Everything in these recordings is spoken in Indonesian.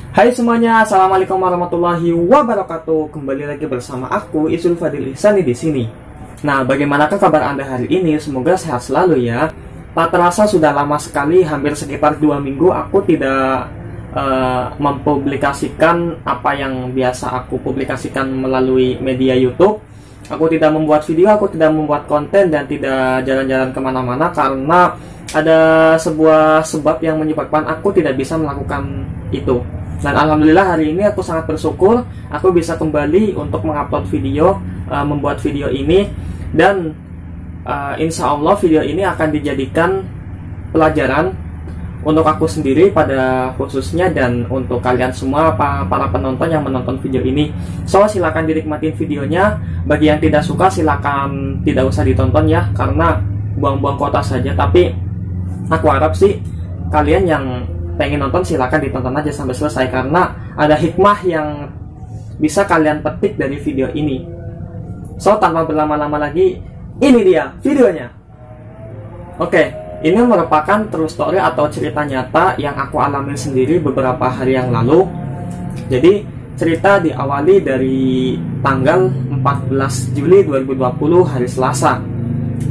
Hai semuanya, assalamualaikum warahmatullahi wabarakatuh. Kembali lagi bersama aku Izul Fadil Ihsani di sini. Nah, bagaimanakah kabar Anda hari ini? Semoga sehat selalu ya. Tak terasa sudah lama sekali, hampir sekitar 2 minggu aku tidak mempublikasikan apa yang biasa aku publikasikan melalui media YouTube. Aku tidak membuat video, aku tidak membuat konten, dan tidak jalan-jalan kemana-mana karena ada sebuah sebab yang menyebabkan aku tidak bisa melakukan itu. Dan alhamdulillah hari ini aku sangat bersyukur aku bisa kembali untuk mengupload video, membuat video ini. Dan insya Allah video ini akan dijadikan pelajaran untuk aku sendiri pada khususnya, dan untuk kalian semua para penonton yang menonton video ini. So silakan dinikmatin videonya. Bagi yang tidak suka silakan tidak usah ditonton ya, karena buang-buang kota saja. Tapi aku harap sih kalian yang pengen nonton silakan ditonton aja sampai selesai, karena ada hikmah yang bisa kalian petik dari video ini. So tanpa berlama-lama lagi, ini dia videonya. Oke, ini merupakan true story atau cerita nyata yang aku alami sendiri beberapa hari yang lalu. Jadi cerita diawali dari tanggal 14 Juli 2020 hari Selasa.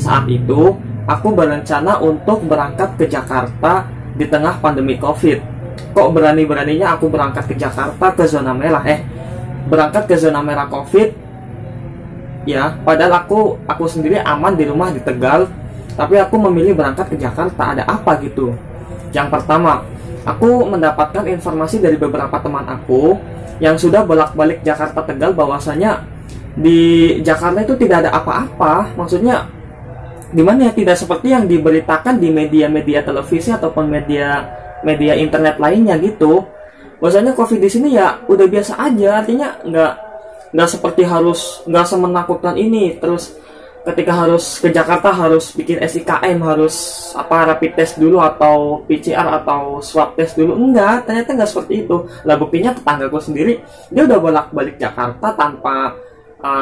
Saat itu aku berencana untuk berangkat ke Jakarta di tengah pandemi COVID. Kok berani-beraninya aku berangkat ke Jakarta ke zona merah? Berangkat ke zona merah COVID. Ya, padahal aku sendiri aman di rumah di Tegal, tapi aku memilih berangkat ke Jakarta. Ada apa gitu? Yang pertama, aku mendapatkan informasi dari beberapa teman aku yang sudah bolak-balik Jakarta Tegal bahwasanya di Jakarta itu tidak ada apa-apa. Maksudnya dimana ya, tidak seperti yang diberitakan di media-media televisi ataupun media internet lainnya gitu. Bahwasanya COVID di sini ya udah biasa aja, artinya nggak seperti nggak semenakutkan ini. Terus ketika harus ke Jakarta harus bikin SIKM, harus rapid test dulu atau PCR atau swab test dulu. Enggak, ternyata nggak seperti itu. Lah buktinya tetanggaku sendiri dia udah bolak-balik Jakarta tanpa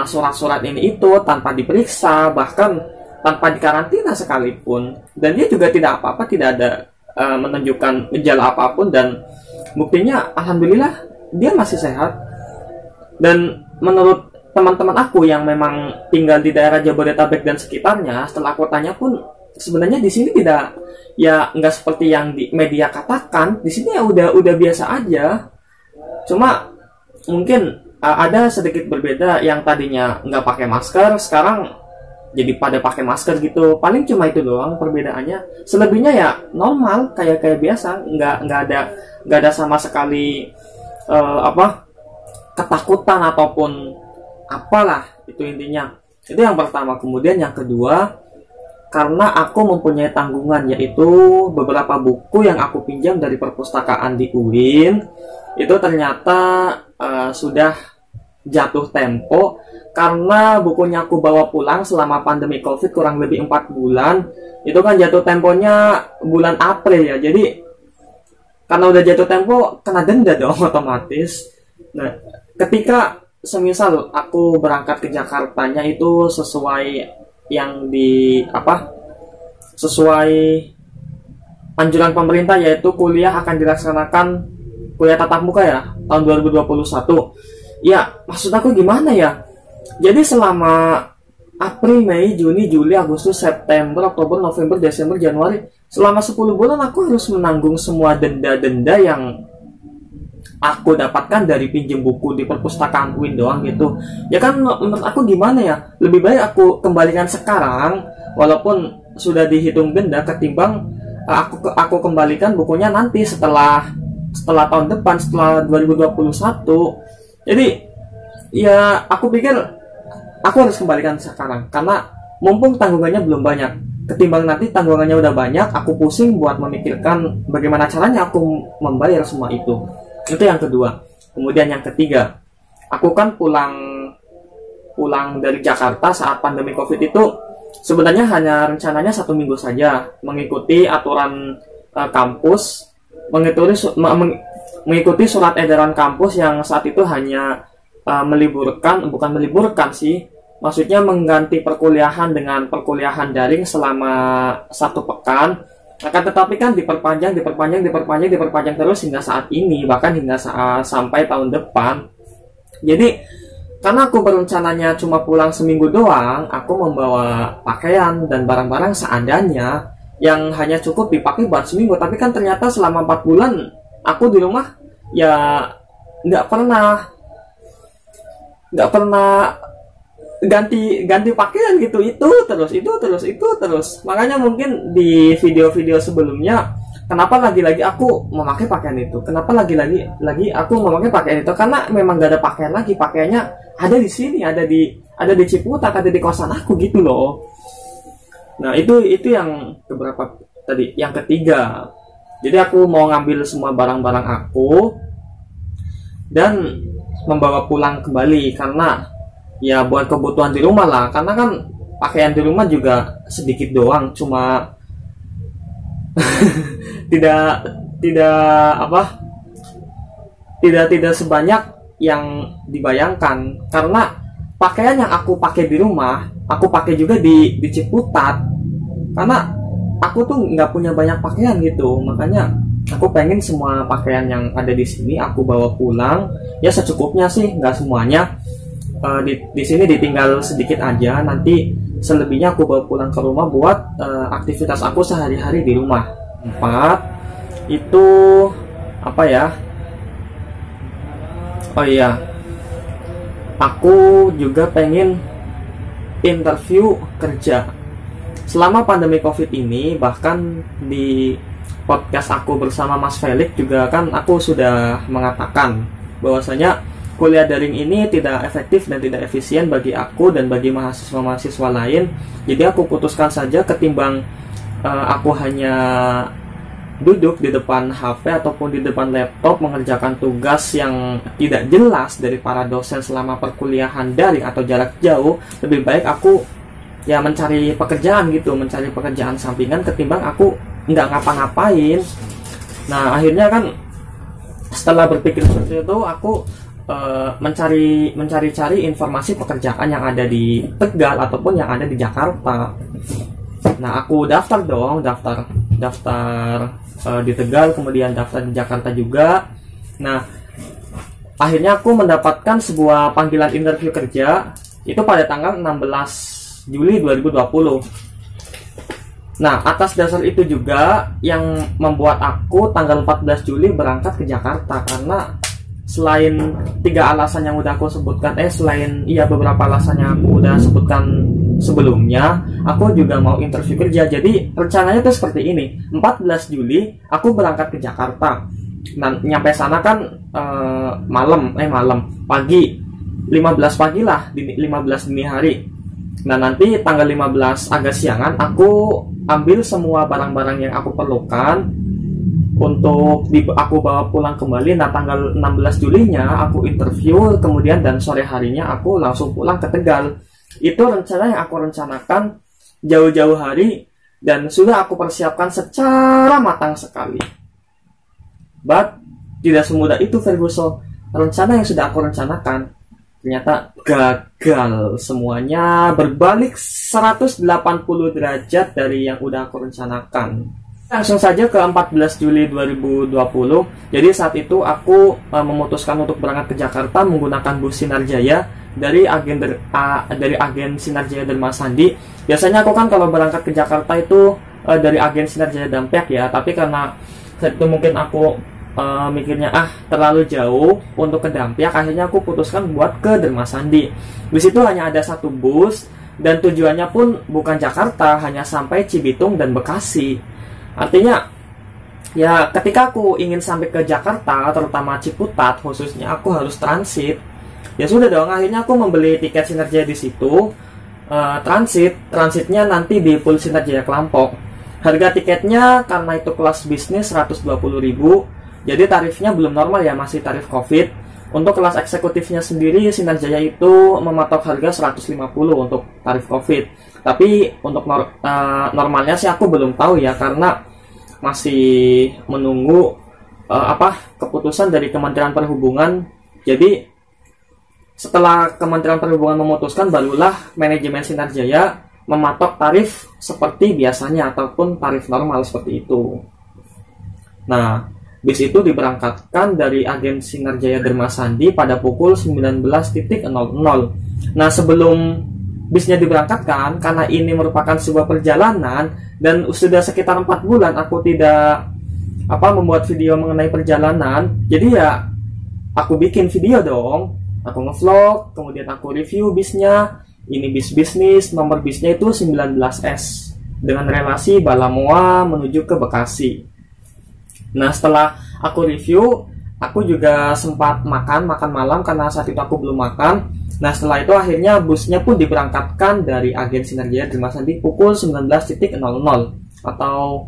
surat-surat ini itu, tanpa diperiksa, bahkan tanpa dikarantina sekalipun, dan dia juga tidak apa-apa, tidak ada menunjukkan gejala apapun, dan buktinya alhamdulillah dia masih sehat. Dan menurut teman-teman aku yang memang tinggal di daerah Jabodetabek dan sekitarnya, setelah aku tanya pun sebenarnya di sini tidak, ya nggak seperti yang di media katakan. Di sini ya udah biasa aja, cuma mungkin ada sedikit berbeda. Yang tadinya nggak pakai masker sekarang jadi pada pakai masker gitu. Paling cuma itu doang perbedaannya. Selebihnya ya normal, kayak biasa. Nggak ada sama sekali ketakutan ataupun apalah, itu intinya. Itu yang pertama. Kemudian yang kedua, karena aku mempunyai tanggungan, yaitu beberapa buku yang aku pinjam dari perpustakaan di UIN itu ternyata sudah jatuh tempo. Karena bukunya aku bawa pulang selama pandemi COVID kurang lebih 4 bulan. Itu kan jatuh temponya bulan April ya. Jadi karena udah jatuh tempo, kena denda dong otomatis. Nah, ketika semisal aku berangkat ke Jakartanya itu sesuai yang sesuai anjuran pemerintah, yaitu kuliah akan dilaksanakan kuliah tatap muka ya tahun 2021. Ya, maksud aku gimana ya? Jadi selama April, Mei, Juni, Juli, Agustus, September, Oktober, November, Desember, Januari, selama 10 bulan aku harus menanggung semua denda-denda yang aku dapatkan dari pinjam buku di perpustakaan UIN doang gitu. Ya kan menurut aku gimana ya? Lebih baik aku kembalikan sekarang walaupun sudah dihitung denda, ketimbang aku kembalikan bukunya nanti setelah tahun depan, setelah 2021. Jadi ya aku pikir aku harus kembalikan sekarang, karena mumpung tanggungannya belum banyak. Ketimbang nanti tanggungannya udah banyak, aku pusing buat memikirkan bagaimana caranya aku membayar semua itu. Itu yang kedua. Kemudian yang ketiga, aku kan pulang dari Jakarta saat pandemi COVID itu sebenarnya hanya rencananya 1 minggu saja, mengikuti aturan kampus, mengikuti surat edaran kampus yang saat itu hanya bukan meliburkan sih, maksudnya mengganti perkuliahan dengan perkuliahan daring selama 1 pekan. Akan tetapi kan diperpanjang terus hingga saat ini, bahkan hingga sampai tahun depan. Jadi karena aku berencananya cuma pulang seminggu doang, aku membawa pakaian dan barang-barang seadanya yang hanya cukup dipakai buat seminggu. Tapi kan ternyata selama 4 bulan aku di rumah ya nggak pernah ganti pakaian gitu, itu terus. Makanya mungkin di video-video sebelumnya, kenapa lagi-lagi aku memakai pakaian itu, kenapa lagi-lagi aku memakai pakaian itu, karena memang gak ada pakaian lagi, pakaiannya ada di sini, ada di Ciputat, ada di kosan aku gitu loh. Nah itu yang keberapa tadi, yang ketiga. Jadi aku mau ngambil semua barang-barang aku dan membawa pulang kembali, karena ya buat kebutuhan di rumah lah, karena kan pakaian di rumah juga sedikit doang, cuma tidak sebanyak yang dibayangkan. Karena pakaian yang aku pakai di rumah aku pakai juga di Ciputat, karena aku tuh nggak punya banyak pakaian gitu. Makanya aku pengen semua pakaian yang ada di sini aku bawa pulang, ya secukupnya sih, nggak semuanya. Di sini ditinggal sedikit aja, nanti selebihnya aku bawa pulang ke rumah buat aktivitas aku sehari-hari di rumah. 4 itu apa ya? Oh iya, aku juga pengen interview kerja. Selama pandemi COVID ini, bahkan di podcast aku bersama Mas Felix juga kan aku sudah mengatakan bahwasanya kuliah daring ini tidak efektif dan tidak efisien bagi aku dan bagi mahasiswa-mahasiswa lain. Jadi aku putuskan saja, ketimbang aku hanya duduk di depan HP ataupun di depan laptop mengerjakan tugas yang tidak jelas dari para dosen selama perkuliahan daring atau jarak jauh, lebih baik aku ya mencari pekerjaan gitu, mencari pekerjaan sampingan ketimbang aku nggak ngapa-ngapain. Nah akhirnya kan setelah berpikir seperti itu, aku mencari-cari informasi pekerjaan yang ada di Tegal ataupun yang ada di Jakarta. Nah aku daftar di Tegal, kemudian daftar di Jakarta juga. Nah akhirnya aku mendapatkan sebuah panggilan interview kerja itu pada tanggal 16 Juli 2020. Nah atas dasar itu juga yang membuat aku tanggal 14 Juli berangkat ke Jakarta, karena selain 3 alasan yang udah aku sebutkan, beberapa alasan yang aku udah sebutkan sebelumnya, aku juga mau interview kerja. Jadi rencananya tuh seperti ini, 14 Juli aku berangkat ke Jakarta. Nah nyampe sana kan pagi, 15 pagi lah, 15 dini hari. Nah nanti tanggal 15 agak siangan aku ambil semua barang-barang yang aku perlukan untuk aku bawa pulang kembali. Nah tanggal 16 Julinya aku interview, kemudian dan sore harinya aku langsung pulang ke Tegal. Itu rencana yang aku rencanakan jauh-jauh hari dan sudah aku persiapkan secara matang sekali. But tidak semudah itu Ferguson. Rencana yang sudah aku rencanakan ternyata gagal semuanya, berbalik 180 derajat dari yang udah aku rencanakan. Langsung saja ke 14 Juli 2020. Jadi saat itu aku memutuskan untuk berangkat ke Jakarta menggunakan bus Sinarjaya dari agen Sinarjaya Dharma Sandi. Biasanya aku kan kalau berangkat ke Jakarta itu dari agen Sinarjaya Dampek ya, tapi karena saat itu mungkin aku mikirnya terlalu jauh untuk ke Dampek, akhirnya aku putuskan buat ke Dharma Sandi. Di situ hanya ada satu bus dan tujuannya pun bukan Jakarta, hanya sampai Cibitung dan Bekasi. Artinya ya ketika aku ingin sampai ke Jakarta, terutama Ciputat khususnya, aku harus transit. Ya sudah dong, akhirnya aku membeli tiket Sinarjaya di situ. Transitnya nanti di Pool Sinarjaya Kelampok. Harga tiketnya karena itu kelas bisnis 120.000. Jadi tarifnya belum normal ya, masih tarif Covid. Untuk kelas eksekutifnya sendiri Sinarjaya itu mematok harga 150 untuk tarif Covid. Tapi untuk normalnya sih aku belum tahu ya, karena masih menunggu keputusan dari Kementerian Perhubungan. Jadi setelah Kementerian Perhubungan memutuskan, barulah manajemen Sinarjaya mematok tarif seperti biasanya ataupun tarif normal seperti itu. Nah, bis itu diberangkatkan dari agen Sinarjaya Dermasandi pada pukul 19.00. Nah, sebelum bisnya diberangkatkan, karena ini merupakan sebuah perjalanan dan sudah sekitar 4 bulan aku tidak membuat video mengenai perjalanan, jadi ya aku bikin video dong. Aku ngevlog, kemudian aku review bisnya. Ini bis bisnis, nomor bisnya itu 19S dengan relasi Balamoa menuju ke Bekasi. Nah, setelah aku review, aku juga sempat makan malam karena saat itu aku belum makan. Nah, setelah itu akhirnya busnya pun diberangkatkan dari agen Sinarjaya Dermasandi pukul 19.00 atau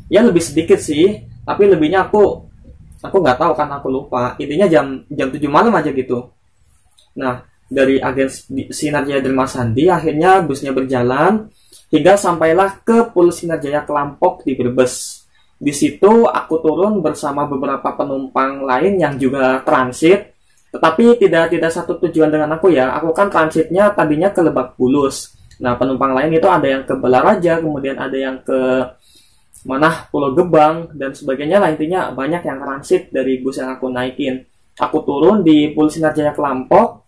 ya lebih sedikit sih, tapi lebihnya aku nggak tahu karena aku lupa. Intinya jam 7 malam aja gitu. Nah, dari agen Sinarjaya Dermasandi akhirnya busnya berjalan hingga sampailah ke Pul Sinarjaya Kelampok di Brebes. Di situ aku turun bersama beberapa penumpang lain yang juga transit, tetapi tidak satu tujuan dengan aku ya. Aku kan transitnya tadinya ke Lebak Bulus. Nah, penumpang lain itu ada yang ke Balaraja, kemudian ada yang ke Pulau Gebang dan sebagainya lah. Intinya banyak yang transit dari bus yang aku naikin. Aku turun di Pul Sinarjaya Kelampok.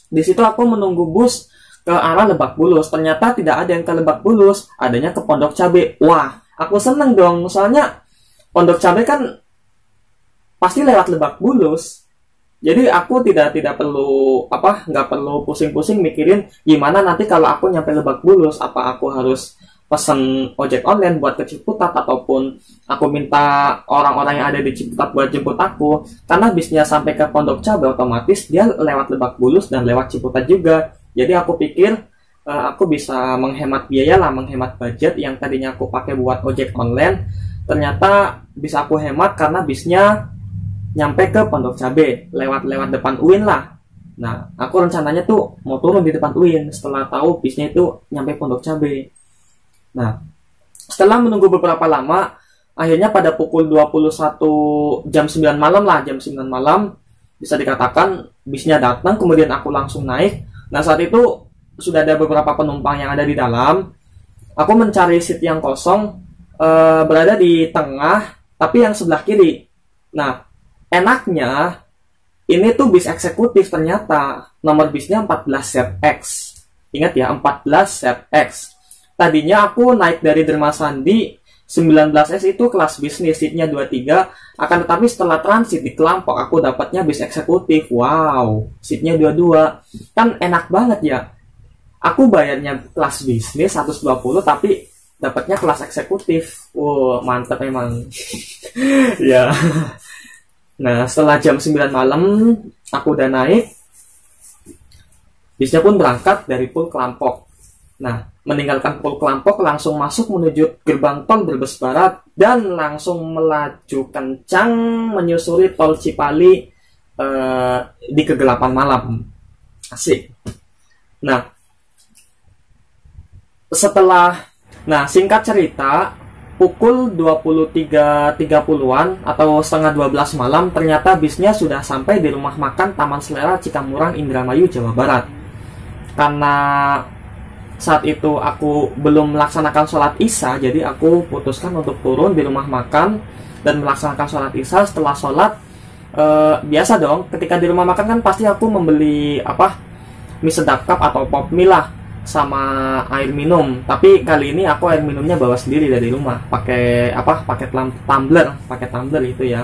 Di situ aku menunggu bus ke arah Lebak Bulus. Ternyata tidak ada yang ke Lebak Bulus, adanya ke Pondok Cabe. Wah, aku seneng dong, soalnya Pondok Cabe kan pasti lewat Lebak Bulus. Jadi aku tidak perlu nggak perlu pusing-pusing mikirin gimana nanti kalau aku nyampe Lebak Bulus, apa aku harus pesen ojek online buat ke Ciputat ataupun aku minta orang-orang yang ada di Ciputat buat jemput aku. Karena bisnya sampai ke Pondok Cabe otomatis dia lewat Lebak Bulus dan lewat Ciputat juga. Jadi aku pikir aku bisa menghemat biaya lah, menghemat budget yang tadinya aku pakai buat ojek online. Ternyata bisa aku hemat karena bisnya nyampe ke Pondok Cabe lewat depan UIN lah. Nah, aku rencananya tuh mau turun di depan UIN setelah tahu bisnya itu nyampe Pondok Cabe. Nah, setelah menunggu beberapa lama, akhirnya pada pukul 21 jam 9 malam lah, jam 9 malam bisa dikatakan bisnya datang, kemudian aku langsung naik. Nah, saat itu sudah ada beberapa penumpang yang ada di dalam. Aku mencari seat yang kosong, berada di tengah, tapi yang sebelah kiri. Nah, enaknya ini tuh bis eksekutif ternyata. Nomor bisnya 14ZX. Ingat ya, 14ZX. Tadinya aku naik dari Dermasandi 19S itu kelas bisnis, seatnya 23. Akan tetapi setelah transit di Kelampok, aku dapatnya bis eksekutif. Wow, seatnya 22. Kan enak banget ya. Aku bayarnya kelas bisnis 120, tapi dapatnya kelas eksekutif. Wow, mantap emang. Ya. Nah, setelah jam 9 malam, aku udah naik. Bisnya pun berangkat dari Pul Kelampok. Nah, meninggalkan Pul Kelampok langsung masuk menuju gerbang tol Brebes Barat dan langsung melaju kencang menyusuri tol Cipali di kegelapan malam. Asik. Nah, singkat cerita, pukul 23.30-an atau setengah 12 malam ternyata bisnya sudah sampai di rumah makan Taman Selera Cikamurang, Indramayu, Jawa Barat. Karena saat itu aku belum melaksanakan sholat isya, jadi aku putuskan untuk turun di rumah makan dan melaksanakan sholat isya. Setelah sholat, biasa dong, ketika di rumah makan kan pasti aku membeli mie sedap cup atau pop mie lah sama air minum. Tapi kali ini aku air minumnya bawa sendiri dari rumah, pakai tumbler itu ya.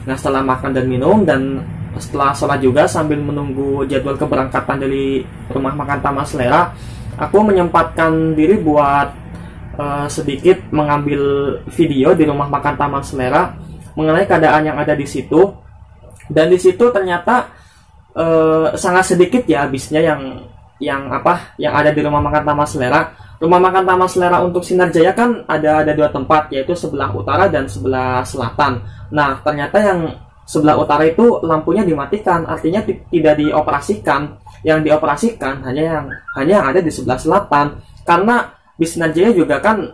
Nah, setelah makan dan minum dan setelah sholat juga sambil menunggu jadwal keberangkatan dari rumah makan Taman Selera, aku menyempatkan diri buat sedikit mengambil video di rumah makan Taman Selera mengenai keadaan yang ada di situ. Dan di situ ternyata sangat sedikit ya bisnya yang ada di rumah makan Taman Selera. Rumah makan Taman Selera untuk Sinarjaya kan ada 2 tempat, yaitu sebelah utara dan sebelah selatan. Nah, ternyata yang sebelah utara itu lampunya dimatikan, artinya tidak dioperasikan. Yang dioperasikan hanya yang ada di sebelah selatan. Karena bis Sinarjaya juga kan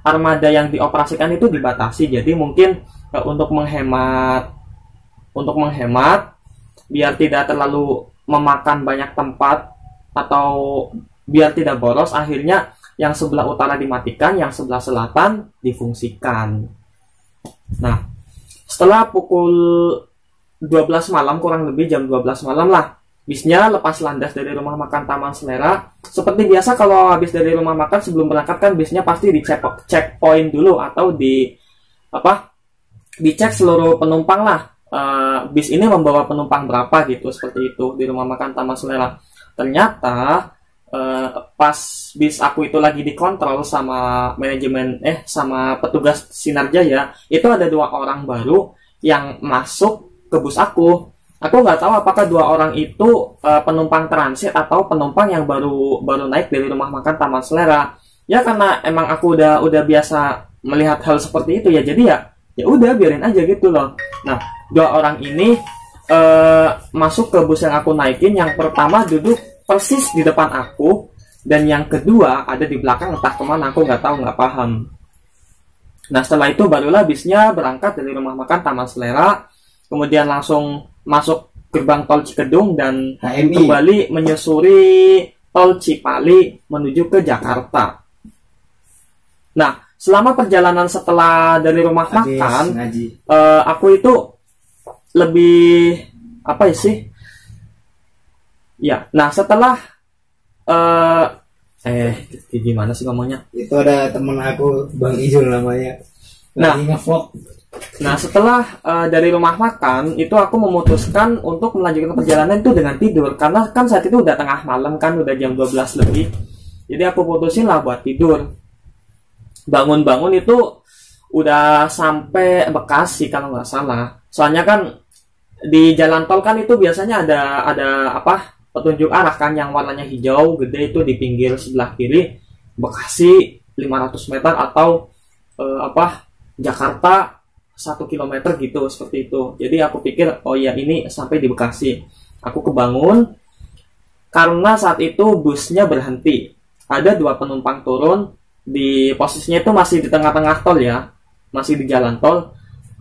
armada yang dioperasikan itu dibatasi. Jadi mungkin untuk menghemat biar tidak terlalu memakan banyak tempat atau biar tidak boros, akhirnya yang sebelah utara dimatikan, yang sebelah selatan difungsikan. Nah, setelah pukul 12 malam, kurang lebih jam 12 malam lah, bisnya lepas landas dari rumah makan Taman Selera. Seperti biasa kalau habis dari rumah makan sebelum berangkat kan bisnya pasti di checkpoint dulu, atau dicek seluruh penumpang lah. Bis ini membawa penumpang berapa gitu, seperti itu di rumah makan Taman Selera. Ternyata pas bis aku itu lagi dikontrol sama manajemen sama petugas Sinar Jaya, itu ada 2 orang baru yang masuk ke bus aku. Aku nggak tahu apakah 2 orang itu penumpang transit atau penumpang yang baru naik dari rumah makan Taman Selera. Ya karena emang aku udah biasa melihat hal seperti itu ya, jadi ya udah biarin aja gitu loh. Nah, 2 orang ini masuk ke bus yang aku naikin. Yang pertama duduk persis di depan aku, dan yang kedua ada di belakang, entah kemana, aku nggak tahu, nggak paham. Nah, setelah itu barulah bisnya berangkat dari rumah makan Taman Selera, kemudian langsung masuk gerbang tol Cikedung dan kembali menyusuri tol Cipali menuju ke Jakarta. Nah, selama perjalanan setelah dari rumah makan, aku itu lebih apa sih? Ya, nah setelah gimana sih ngomongnya? Itu ada temen aku, Bang Izul namanya. Nah, setelah dari rumah makan itu aku memutuskan untuk melanjutkan perjalanan itu dengan tidur, karena kan saat itu udah tengah malam kan, udah jam 12 lebih. Jadi aku putusin lah buat tidur. Bangun-bangun itu udah sampai Bekasi kalau nggak salah. Soalnya kan di jalan tol kan itu biasanya ada petunjuk arah kan yang warnanya hijau gede itu di pinggir sebelah kiri, Bekasi 500 meter atau Jakarta 1 kilometer gitu, seperti itu. Jadi aku pikir oh ya ini sampai di Bekasi. Aku kebangun karena saat itu busnya berhenti. Ada 2 penumpang turun, di posisinya itu masih di tengah-tengah tol ya, masih di jalan tol.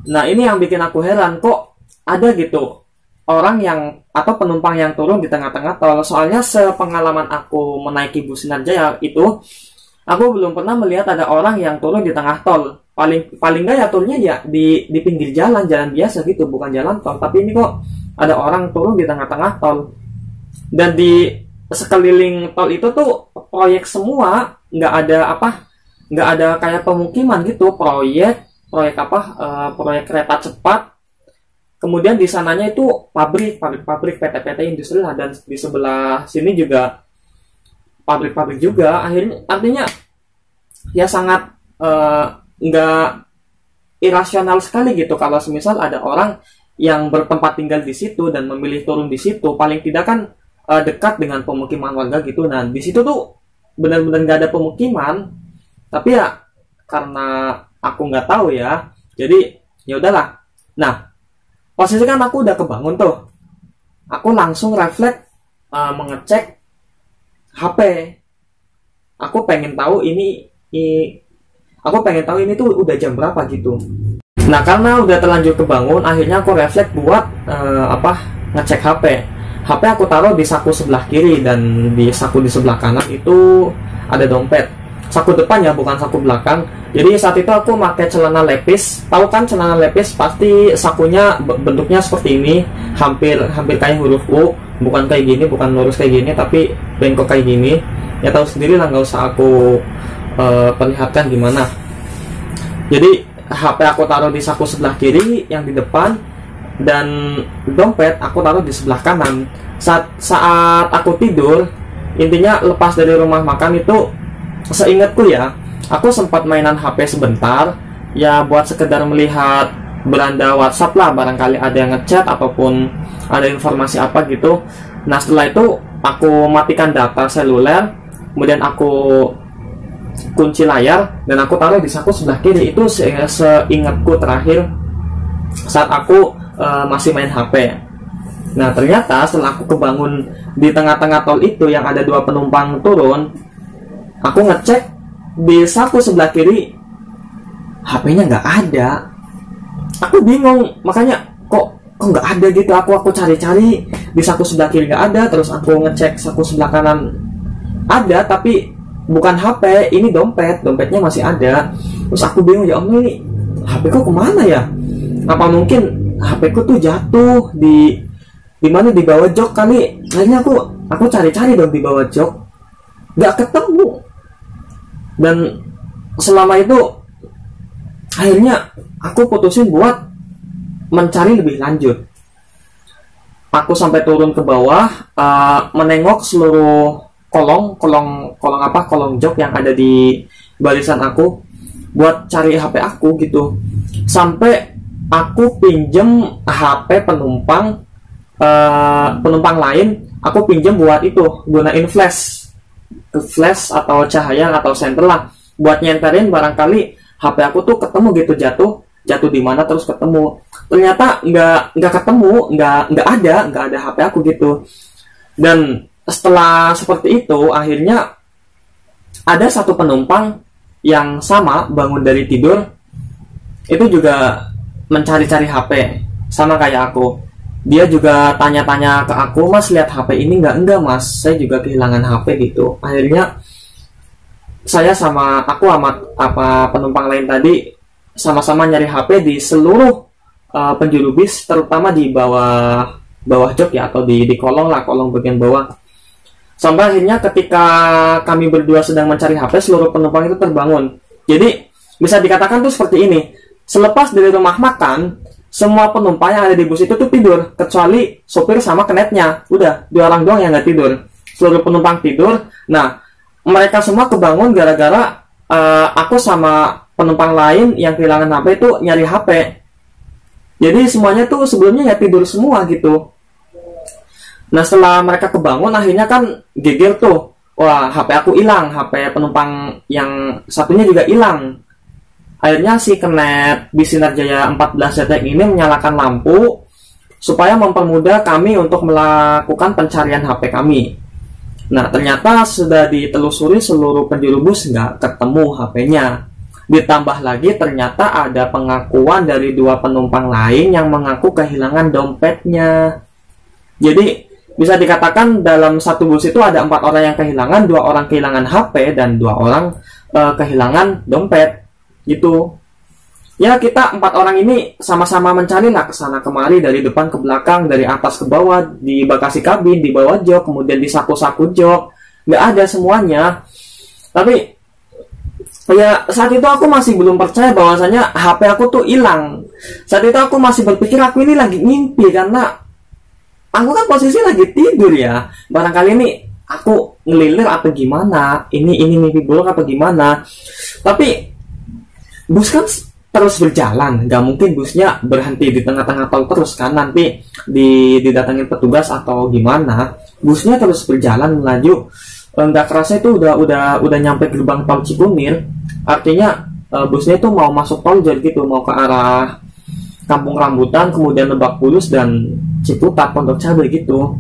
Nah, ini yang bikin aku heran, kok ada gitu orang yang atau penumpang yang turun di tengah-tengah tol. Soalnya sepengalaman aku menaiki bus Sinar Jaya itu, aku belum pernah melihat ada orang yang turun di tengah tol. Paling nggak ya turunnya ya di pinggir jalan biasa gitu, bukan jalan tol. Tapi ini kok ada orang turun di tengah-tengah tol. Dan di sekeliling tol itu tuh proyek semua, nggak ada kayak pemukiman gitu, proyek kereta cepat. Kemudian di sananya itu pabrik PT-PT industri lah, dan di sebelah sini juga pabrik juga. Artinya ya sangat nggak irasional sekali gitu kalau semisal ada orang yang bertempat tinggal di situ dan memilih turun di situ. Paling tidak kan dekat dengan pemukiman warga gitu. Nah, di situ tuh benar-benar nggak ada pemukiman, tapi ya karena aku nggak tahu ya, jadi ya udahlah. Nah, posisi kan aku udah kebangun tuh, aku langsung refleks mengecek HP. Aku pengen tahu ini tuh udah jam berapa gitu. Nah, karena udah terlanjur kebangun, akhirnya aku refleks buat ngecek HP. HP aku taruh di saku sebelah kiri, dan di saku di sebelah kanan itu ada dompet. Saku depan ya, bukan saku belakang. Jadi saat itu aku pakai celana lepis. Tahu kan celana lepis pasti sakunya bentuknya seperti ini, hampir kayak huruf U, bukan kayak gini, bukan lurus kayak gini, tapi bengkok kayak gini. Ya tahu sendiri lah, nggak usah aku perlihatkan gimana. Jadi HP aku taruh di saku sebelah kiri yang di depan, dan dompet aku taruh di sebelah kanan. Saat aku tidur, intinya lepas dari rumah makan itu, seingatku ya, aku sempat mainan HP sebentar ya, buat sekedar melihat beranda WhatsApp lah, barangkali ada yang ngechat ataupun ada informasi apa gitu. Nah, setelah itu aku matikan data seluler, kemudian aku kunci layar, dan aku taruh di saku sebelah kiri. Itu seingatku terakhir saat aku masih main HP. Nah, ternyata setelah aku kebangun di tengah-tengah tol itu yang ada 2 penumpang turun, aku ngecek di saku sebelah kiri, HP-nya nggak ada. Aku bingung, makanya kok nggak ada gitu. Aku cari-cari di saku sebelah kiri nggak ada, terus aku ngecek saku sebelah kanan ada tapi bukan HP, ini dompetnya masih ada. Terus aku bingung, ya Allah ini HP ku kemana ya? Apa mungkin HP ku tuh jatuh di mana, di bawah jok kali. Akhirnya aku cari-cari dong di bawah jok, nggak ketemu. Dan selama itu akhirnya aku putusin buat mencari lebih lanjut. Aku sampai turun ke bawah, menengok seluruh kolong jok yang ada di barisan aku buat cari HP aku gitu. Sampai aku pinjem HP penumpang lain, aku pinjem buat itu, gunain flash atau cahaya atau senter lah, buat nyenterin barangkali HP aku tuh ketemu gitu, jatuh di mana terus ketemu. Ternyata nggak ketemu, nggak ada HP aku gitu. Dan setelah seperti itu, akhirnya ada satu penumpang yang sama bangun dari tidur itu juga mencari-cari HP sama kayak aku. Dia juga tanya-tanya ke aku, "Mas, lihat HP ini enggak Mas, saya juga kehilangan HP gitu." Akhirnya saya sama penumpang lain tadi sama-sama nyari HP di seluruh penjuru bis, terutama di bawah jok ya, atau di kolong bagian bawah. Sampai akhirnya ketika kami berdua sedang mencari HP, seluruh penumpang itu terbangun. Jadi bisa dikatakan tuh seperti ini, selepas dari rumah makan, semua penumpang yang ada di bus itu tuh tidur, kecuali sopir sama kenetnya. Udah, 2 orang doang yang nggak tidur. Seluruh penumpang tidur. Nah, mereka semua kebangun gara-gara aku sama penumpang lain yang kehilangan HP itu nyari HP. Jadi semuanya tuh sebelumnya ya tidur semua gitu. Nah, setelah mereka kebangun, akhirnya kan geger tuh. Wah, HP aku hilang, HP penumpang yang satunya juga hilang. Akhirnya si Kenet bis Sinar Jaya 14 ZX ini menyalakan lampu supaya mempermudah kami untuk melakukan pencarian HP kami. Nah, ternyata sudah ditelusuri seluruh penjuru bus, nggak ketemu HP-nya. Ditambah lagi ternyata ada pengakuan dari 2 penumpang lain yang mengaku kehilangan dompetnya. Jadi bisa dikatakan dalam satu bus itu ada 4 orang yang kehilangan, 2 orang kehilangan HP dan 2 orang kehilangan dompet gitu. Ya, kita 4 orang ini sama-sama mencari lah kesana kemari, dari depan ke belakang, dari atas ke bawah, di bagasi kabin, di bawah jok, kemudian di saku-saku jok, nggak ada semuanya. Tapi ya saat itu aku masih belum percaya bahwasanya HP aku tuh hilang. Saat itu aku masih berpikir aku ini lagi mimpi, karena aku kan posisi lagi tidur ya. Barangkali ini aku ngelilir apa gimana, ini mimpi buruk apa gimana. Tapi bus kan terus berjalan, nggak mungkin busnya berhenti di tengah-tengah tol terus kan, nanti didatangin petugas atau gimana. Busnya terus berjalan melaju. Nggak kerasa itu udah nyampe gerbang tol Cikunir. Artinya busnya itu mau masuk tol jadi gitu, mau ke arah Kampung Rambutan, kemudian Lebak Bulus dan Ciputat, Pondok Cabe gitu.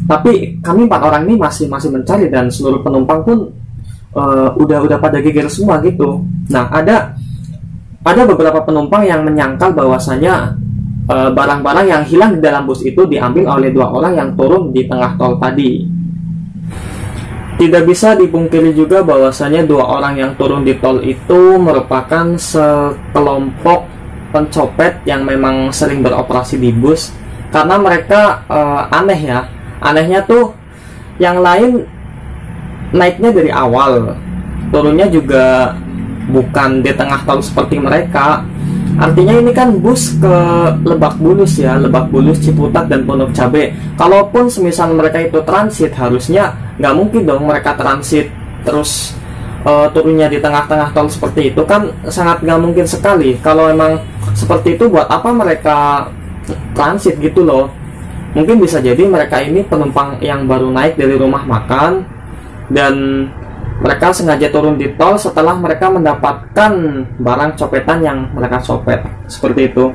Tapi kami 4 orang ini masih mencari, dan seluruh penumpang pun udah pada geger semua gitu. Nah, ada beberapa penumpang yang menyangkal bahwasanya barang-barang yang hilang di dalam bus itu diambil oleh 2 orang yang turun di tengah tol tadi. Tidak bisa dipungkiri juga bahwasanya 2 orang yang turun di tol itu merupakan sekelompok pencopet yang memang sering beroperasi di bus, karena mereka aneh ya. Anehnya tuh yang lain naiknya dari awal, turunnya juga bukan di tengah tol seperti mereka. Artinya ini kan bus ke Lebak Bulus ya, Lebak Bulus, Ciputat, dan Pondok Cabe. Kalaupun semisal mereka itu transit, harusnya nggak mungkin dong mereka transit terus turunnya di tengah-tengah tol seperti itu, kan sangat nggak mungkin sekali. Kalau emang seperti itu, buat apa mereka transit gitu loh. Mungkin bisa jadi mereka ini penumpang yang baru naik dari rumah makan, dan mereka sengaja turun di tol setelah mereka mendapatkan barang copetan yang mereka copet, seperti itu.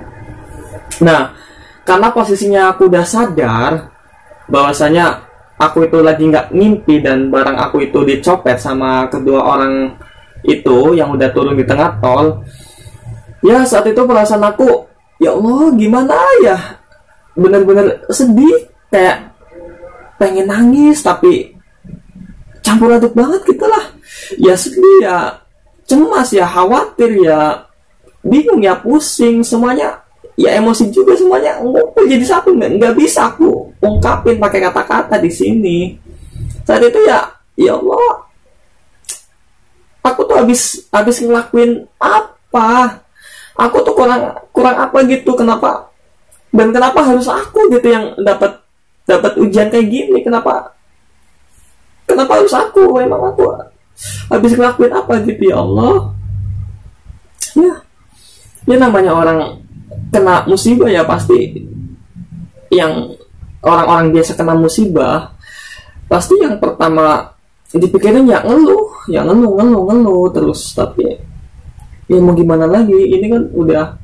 Nah, karena posisinya aku udah sadar bahwasanya aku itu lagi nggak ngimpi dan barang aku itu dicopet sama kedua orang itu yang udah turun di tengah tol. Ya, saat itu perasaan aku, ya Allah, gimana ya? Bener-bener sedih, kayak pengen nangis tapi campur aduk banget gitu lah. Ya sedih ya, cemas ya, khawatir ya, bingung ya, pusing, semuanya ya, emosi juga semuanya ngumpul jadi satu. Nggak bisa aku ungkapin pakai kata-kata di sini. Saat itu ya Allah, aku tuh habis ngelakuin apa? Aku tuh kurang apa gitu? Kenapa harus aku gitu yang dapat ujian kayak gini? Kenapa harus aku? Emang aku habis ngelakuin apa gitu ya Allah? Ya namanya orang kena musibah ya pasti, yang orang-orang biasa kena musibah pasti yang pertama dipikirin ya ngeluh terus. Tapi ya mau gimana lagi, ini kan udah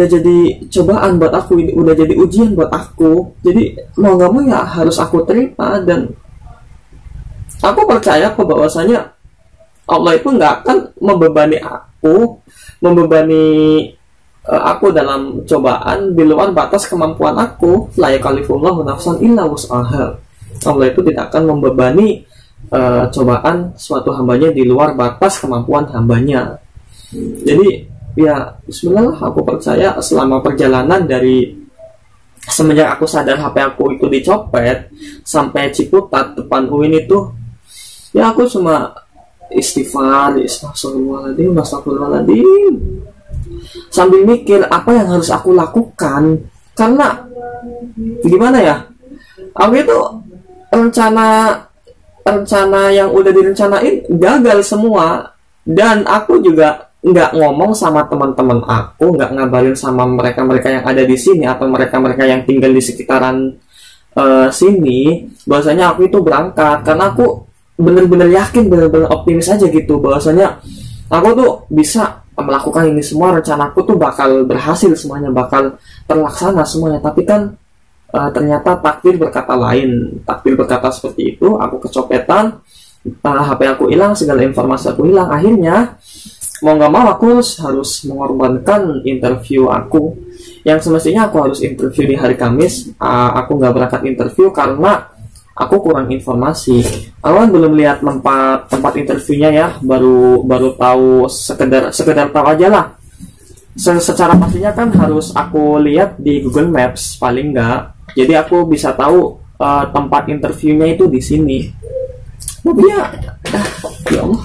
jadi cobaan buat aku, ini udah jadi ujian buat aku. Jadi mau nggak mau ya harus aku terima, dan aku percaya kok bahwasanya Allah itu nggak akan membebani aku dalam cobaan di luar batas kemampuan aku. La yakallifullahu nafsan illa wus'aha. Allah itu tidak akan membebani cobaan suatu hambanya di luar batas kemampuan hambanya. Jadi ya bismillah, aku percaya selama perjalanan dari semenjak aku sadar HP aku itu dicopet sampai Ciputat depan UIN itu, ya aku cuma istighfar, astagfirullahaladzim, sambil mikir apa yang harus aku lakukan. Karena gimana ya, aku itu rencana yang udah direncanain gagal semua. Dan aku juga nggak ngomong sama teman-teman aku, nggak ngabarin sama mereka-mereka yang ada di sini atau mereka-mereka yang tinggal di sekitaran sini bahwasanya aku itu berangkat. Karena aku bener-bener yakin, bener-bener optimis aja gitu bahwasanya aku tuh bisa melakukan ini semua, rencanaku tuh bakal berhasil semuanya, bakal terlaksana semuanya. Tapi kan ternyata takdir berkata lain, takdir berkata seperti itu. Aku kecopetan, HP aku hilang, segala informasi aku hilang. Akhirnya mau nggak mau aku harus mengorbankan interview aku yang semestinya aku harus interview di hari Kamis. Aku nggak berangkat interview karena aku kurang informasi. Aku kan belum lihat tempat interviewnya ya, baru tahu sekedar tahu aja lah. Secara pastinya kan harus aku lihat di Google Maps paling nggak. Jadi aku bisa tahu tempat interviewnya itu di sini. Tapi ya Allah.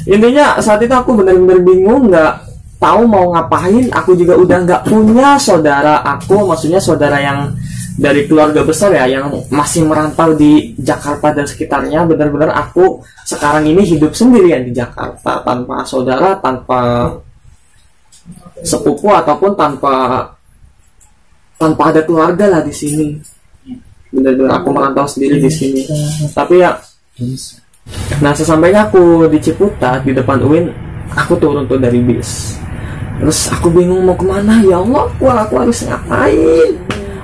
Intinya saat itu aku benar-benar bingung, nggak tahu mau ngapain. Aku juga udah nggak punya saudara aku, maksudnya saudara yang dari keluarga besar ya, yang masih merantau di Jakarta dan sekitarnya. Benar-benar aku sekarang ini hidup sendirian di Jakarta, tanpa saudara, tanpa sepupu, ataupun tanpa ada keluarga lah di sini. Benar-benar aku merantau sendiri di sini. Tapi ya, nah sesampainya aku di Ciputat di depan UIN, aku turun tuh dari bis. Terus aku bingung mau kemana. Ya Allah, aku harus ngapain?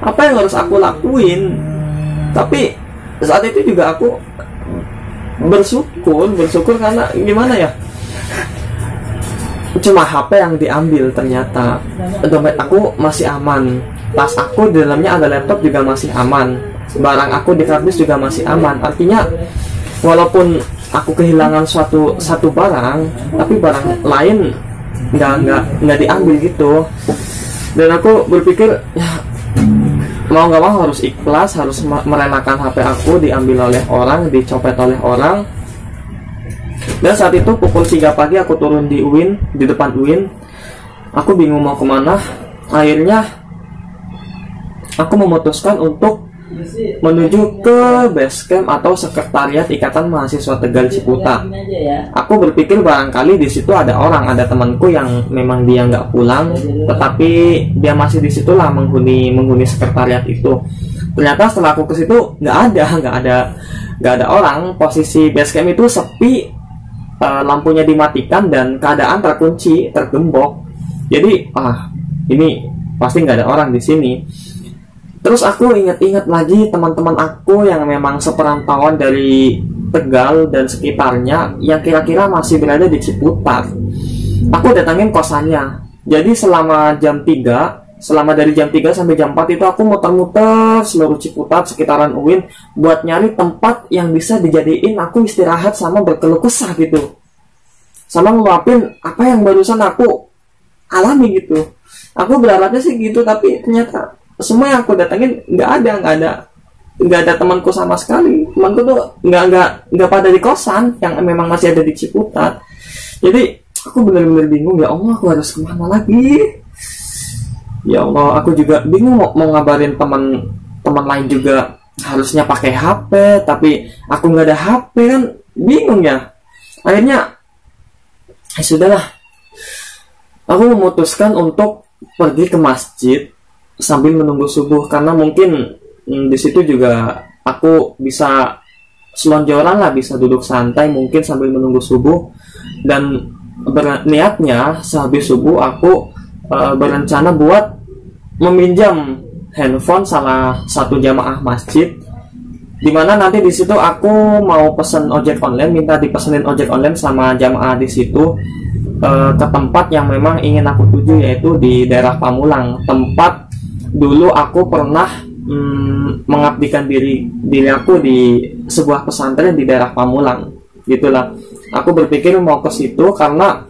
Apa yang harus aku lakuin? Tapi saat itu juga aku bersyukur karena gimana ya, cuma HP yang diambil, ternyata dompet aku masih aman, tas aku di dalamnya ada laptop juga masih aman, barang aku di kardus juga masih aman. Artinya walaupun aku kehilangan satu barang, tapi barang lain nggak diambil gitu. Dan aku berpikir ya mau nggak mau harus ikhlas, harus merelakan HP aku diambil oleh orang, dicopet oleh orang. Dan saat itu pukul 3 pagi aku turun di UIN, di depan UIN. Aku bingung mau kemana. Akhirnya aku memutuskan untuk menuju ke base camp atau sekretariat Ikatan Mahasiswa Tegal Ciputat. Aku berpikir barangkali di situ ada orang, ada temanku yang memang dia nggak pulang, tetapi dia masih di situlah menghuni sekretariat itu. Ternyata setelah aku ke situ nggak ada orang. Posisi base camp itu sepi, lampunya dimatikan dan keadaan terkunci, tergembok. Jadi ini pasti nggak ada orang di sini. Terus aku ingat-ingat lagi teman-teman aku yang memang seperantauan dari Tegal dan sekitarnya yang kira-kira masih berada di Ciputat. Aku datangin kosannya. Jadi selama jam 3 selama dari jam 3 sampai jam 4 itu aku muter-muter seluruh Ciputat sekitaran UIN buat nyari tempat yang bisa dijadiin aku istirahat sama berkeluh kesah gitu, sama ngeluapin apa yang barusan aku alami gitu. Aku berharapnya sih gitu, tapi ternyata semua yang aku datengin nggak ada temanku sama sekali. Temanku tuh nggak pada di kosan yang memang masih ada di Ciputat. Jadi aku benar-benar bingung, ya Allah, aku harus kemana lagi? Ya Allah, aku juga bingung mau ngabarin teman lain juga harusnya pakai HP, tapi aku nggak ada HP kan, bingung ya. Akhirnya sudahlah, aku memutuskan untuk pergi ke masjid sambil menunggu subuh, karena mungkin di situ juga aku bisa selonjoran lah, bisa duduk santai mungkin sambil menunggu subuh. Dan berniatnya sehabis subuh aku berencana buat meminjam handphone salah satu jamaah masjid, dimana nanti di situ aku mau pesen ojek online, minta dipesenin ojek online sama jamaah di situ ke tempat yang memang ingin aku tuju, yaitu di daerah Pamulang, tempat dulu aku pernah mengabdikan diri aku di sebuah pesantren di daerah Pamulang gitulah. Aku berpikir mau ke situ karena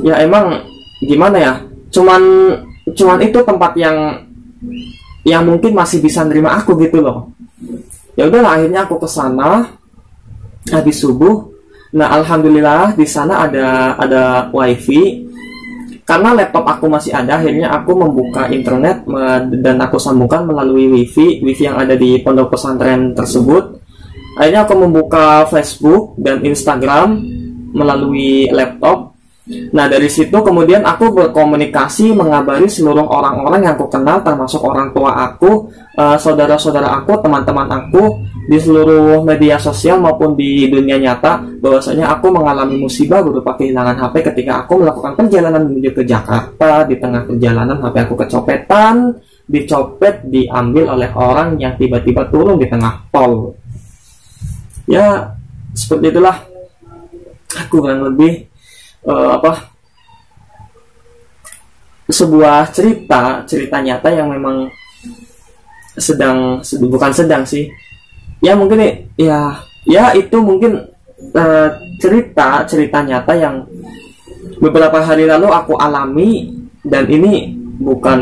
ya emang gimana ya, cuman itu tempat yang mungkin masih bisa nerima aku gitu loh. Ya udahlah, akhirnya aku ke sana habis subuh. Nah, alhamdulillah di sana ada wifi. Karena laptop aku masih ada, akhirnya aku membuka internet dan aku sambungkan melalui wifi yang ada di pondok pesantren tersebut. Akhirnya aku membuka Facebook dan Instagram melalui laptop. Nah, dari situ kemudian aku berkomunikasi, mengabari seluruh orang-orang yang aku kenal, termasuk orang tua aku, saudara-saudara aku, teman-teman aku di seluruh media sosial maupun di dunia nyata, bahwasanya aku mengalami musibah berupa kehilangan HP ketika aku melakukan perjalanan menuju ke Jakarta. Di tengah perjalanan HP aku kecopetan, diambil oleh orang yang tiba-tiba turun di tengah tol. Ya, seperti itulah aku kurang lebih sebuah cerita nyata yang memang bukan sedang sih ya, mungkin ya itu mungkin cerita nyata yang beberapa hari lalu aku alami, dan ini bukan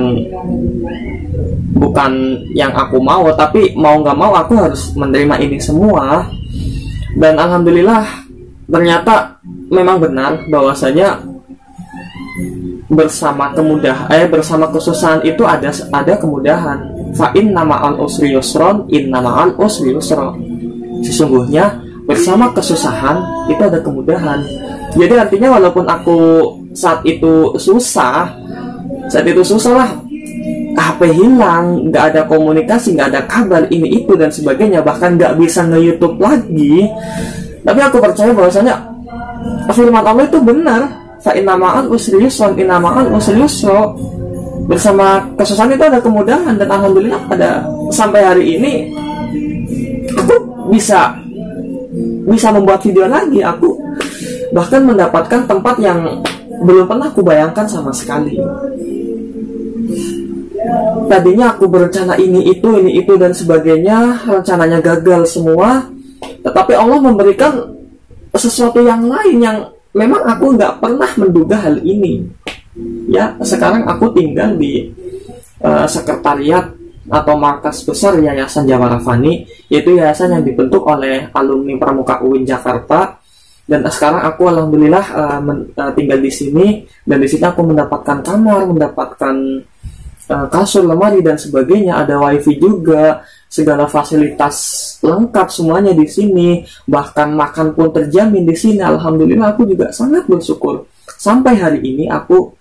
yang aku mau, tapi mau nggak mau aku harus menerima ini semua. Dan alhamdulillah ternyata memang benar bahwasanya bersama kesusahan itu ada kemudahan. Fa inna ma'al usri yusron, inna ma'al usri yusron. Sesungguhnya bersama kesusahan itu ada kemudahan. Jadi artinya walaupun aku saat itu susah lah, HP hilang, nggak ada komunikasi, nggak ada kabar, ini itu dan sebagainya, bahkan nggak bisa nge-YouTube lagi, tapi aku percaya bahwasanya firman Allah itu benar. Fa inna ma'al usri yusron, inna ma'al usri yusron. Bersama kesusahan itu ada kemudahan, dan alhamdulillah sampai hari ini aku bisa membuat video lagi. Aku bahkan mendapatkan tempat yang belum pernah aku bayangkan sama sekali. Tadinya aku berencana ini itu dan sebagainya, rencananya gagal semua, tetapi Allah memberikan sesuatu yang lain yang memang aku nggak pernah menduga hal ini. Ya, sekarang aku tinggal di sekretariat atau markas besar Yayasan Jawara Fani, yaitu yayasan yang dibentuk oleh alumni Pramuka UIN Jakarta. Dan sekarang aku alhamdulillah tinggal di sini, dan di sini aku mendapatkan kamar, mendapatkan kasur, lemari dan sebagainya, ada wifi juga, segala fasilitas lengkap semuanya di sini, bahkan makan pun terjamin di sini. Alhamdulillah aku juga sangat bersyukur. Sampai hari ini aku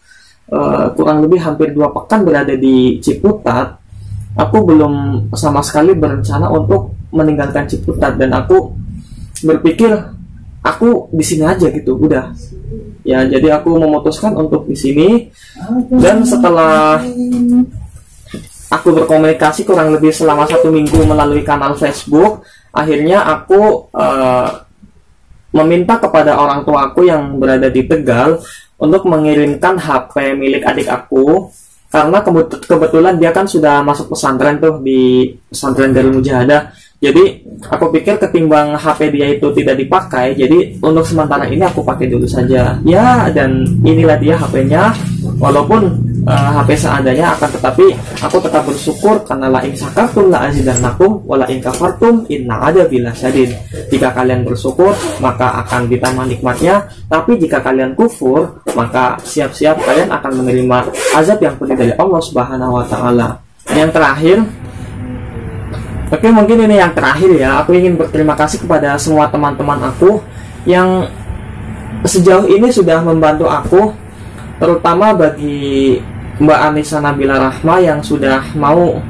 kurang lebih hampir 2 pekan berada di Ciputat. Aku belum sama sekali berencana untuk meninggalkan Ciputat, dan aku berpikir aku di sini aja gitu, udah. Ya, jadi aku memutuskan untuk di sini. Dan setelah aku berkomunikasi kurang lebih selama 1 minggu melalui kanal Facebook, akhirnya aku meminta kepada orang tua aku yang berada di Tegal untuk mengirimkan HP milik adik aku, karena kebetulan dia kan sudah masuk pesantren tuh, di pesantren Darul Mujahadah. Jadi aku pikir ketimbang HP dia itu tidak dipakai, jadi untuk sementara ini aku pakai dulu saja ya. Dan inilah dia HP-nya, walaupun HP seadanya, akan tetapi aku tetap bersyukur karena la in syakartum la azidannakum wa la in kafartum inna adzabi lasyadid. Jika kalian bersyukur maka akan ditambah nikmatnya, tapi jika kalian kufur maka siap-siap kalian akan menerima azab yang pedih dari Allah Subhanahu wa taala. Yang terakhir, oke, mungkin ini yang terakhir ya. Aku ingin berterima kasih kepada semua teman-teman aku yang sejauh ini sudah membantu aku, terutama bagi Mbak Anissa Nabila Rahma yang sudah mau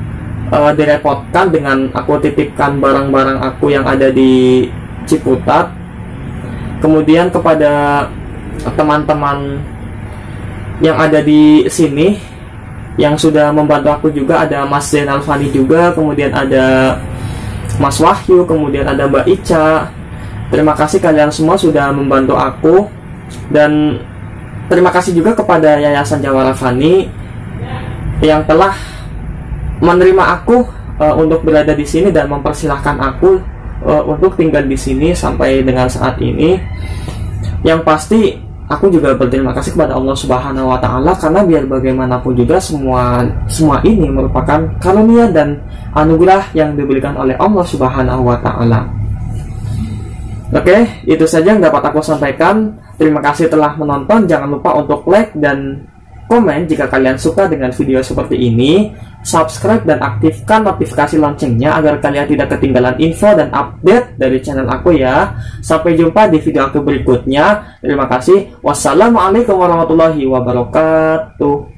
direpotkan dengan aku titipkan barang-barang aku yang ada di Ciputat. Kemudian kepada teman-teman yang ada di sini yang sudah membantu aku juga, ada Mas Zainal Fani juga, kemudian ada Mas Wahyu, kemudian ada Mbak Ica. Terima kasih kalian semua sudah membantu aku, dan terima kasih juga kepada Yayasan Jawara Fani yang telah menerima aku untuk berada di sini dan mempersilahkan aku untuk tinggal di sini sampai dengan saat ini. Yang pasti aku juga berterima kasih kepada Allah Subhanahu wa taala, karena biar bagaimanapun juga semua ini merupakan karunia dan anugerah yang diberikan oleh Allah Subhanahu wa taala. Oke, itu saja yang dapat aku sampaikan. Terima kasih telah menonton. Jangan lupa untuk like dan komen jika kalian suka dengan video seperti ini. Subscribe dan aktifkan notifikasi loncengnya agar kalian tidak ketinggalan info dan update dari channel aku ya. Sampai jumpa di video aku berikutnya. Terima kasih. Wassalamualaikum warahmatullahi wabarakatuh.